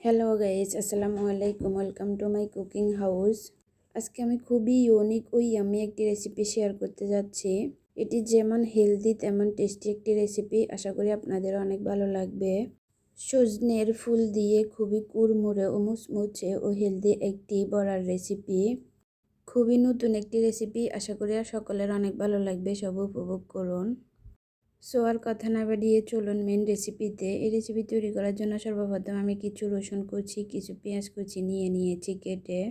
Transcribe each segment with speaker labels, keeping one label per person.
Speaker 1: Hello guys, আসসালামু আলাইকুম। Welcome to my cooking house. আজকে আমি খুবই ইউনিক ও ইয়ামি একটি রেসিপি শেয়ার করতে যাচ্ছি। এটি যেমন হেলদি তেমন টেস্টি একটি রেসিপি। আশা করি আপনাদের অনেক ভালো লাগবে। সজনের ফুল দিয়ে খুবই কুড়মুড়ে ও মুচমুচে ও হেলদি একটি বড়ার রেসিপি। খুবই নতুন একটি রেসিপি। আশা করি সকলের অনেক ভালো লাগবে। সব উপভোগ করুন। সো আর কথা না বাড়িয়ে চলুন মেন রেসিপিতে। এই রেসিপি তৈরি করার জন্য সর্বপ্রথম আমি কিছু রসুন কুচি, কিছু পেঁয়াজ কুচি নিয়েছি কেটে।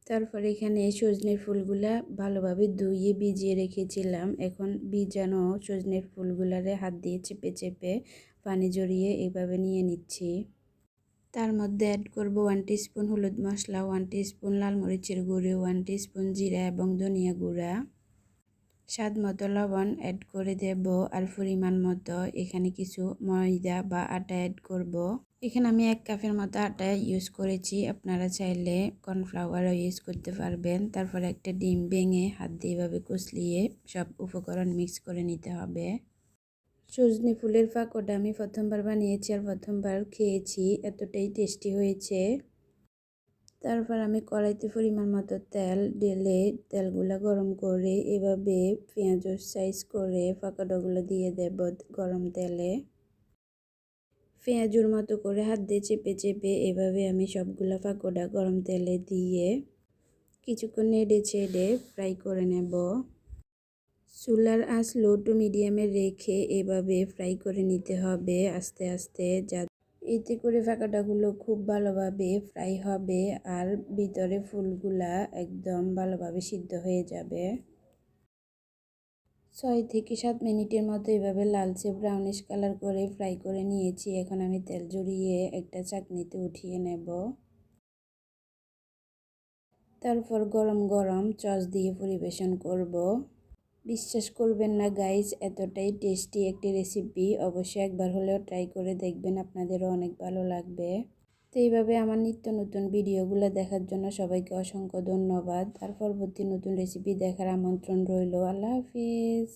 Speaker 1: তারপর এখানে সজনের ফুলগুলা ভালোভাবে ধুয়ে ভিজিয়ে রেখেছিলাম। এখন ভিজানো সজনের ফুলগুলারে হাত দিয়ে চেপে চেপে পানি জড়িয়ে এইভাবে নিয়ে নিচ্ছি। তার মধ্যে অ্যাড করব 1 টিস্পুন হলুদ মশলা, 1 টিস্পুন লাল মরিচের গুঁড়ো, 1 টিস্পুন জিরা এবং ধনিয়া গুঁড়া, স্বাদ মতো লবণ অ্যাড করে দেব। আর পরিমাণ মতো এখানে কিছু ময়দা বা আটা অ্যাড করব। এখানে আমি 1 কাপের মতো আটা ইউজ করেছি। আপনারা চাইলে কর্নফ্লাওয়ারও ইউজ করতে পারবেন। তারপর একটা ডিম ভেঙে হাত দিয়ে এভাবে কুচলিয়ে সব উপকরণ মিক্স করে নিতে হবে। সজনে ফুলের পাকোড়া আমি প্রথমবার বানিয়েছি আর প্রথমবার খেয়েছি, এতটাই টেস্টি হয়েছে। তারপর আমি কড়াইতে পরিমাণ মতো তেল ঢেলে তেলগুলো গরম করে এভাবে পেঁয়াজের সাইজ করে পাকোড়াগুলো দিয়ে দেব গরম তেলে। পেঁয়াজুর মতো করে হাত দিয়ে চেপে চেপে এভাবে আমি সবগুলো পাকোড়া গরম তেলে দিয়ে কিছুক্ষণ নেড়ে ছেড়ে ফ্রাই করে নেব। চুলার আঁচ লো টু মিডিয়ামে রেখে এভাবে ফ্রাই করে নিতে হবে আস্তে আস্তে, এতে করে পাকোড়াগুলো খুব ভালোভাবে ফ্রাই হবে আর ভিতরে ফুলগুলা একদম ভালোভাবে সিদ্ধ হয়ে যাবে। 6 থেকে 7 মিনিটের মতো এভাবে লালচে ব্রাউনিশ কালার করে ফ্রাই করে নিয়েছি। এখন আমি তেল ঝরিয়ে একটা চাকনিতে উঠিয়ে নেব। তারপর গরম গরম সস দিয়ে পরিবেশন করব। বিশ্বাস করবেন না গাইস, এতটাই টেস্টি একটি রেসিপি। অবশ্যই একবার হলেও ট্রাই করে দেখবেন, আপনাদেরও অনেক ভালো লাগবে। তো এইভাবে আমার নিত্য নতুন ভিডিওগুলো দেখার জন্য সবাইকে অসংখ্য ধন্যবাদ। আর পরবর্তী নতুন রেসিপি দেখার আমন্ত্রণ রইল। আল্লাহ হাফিজ।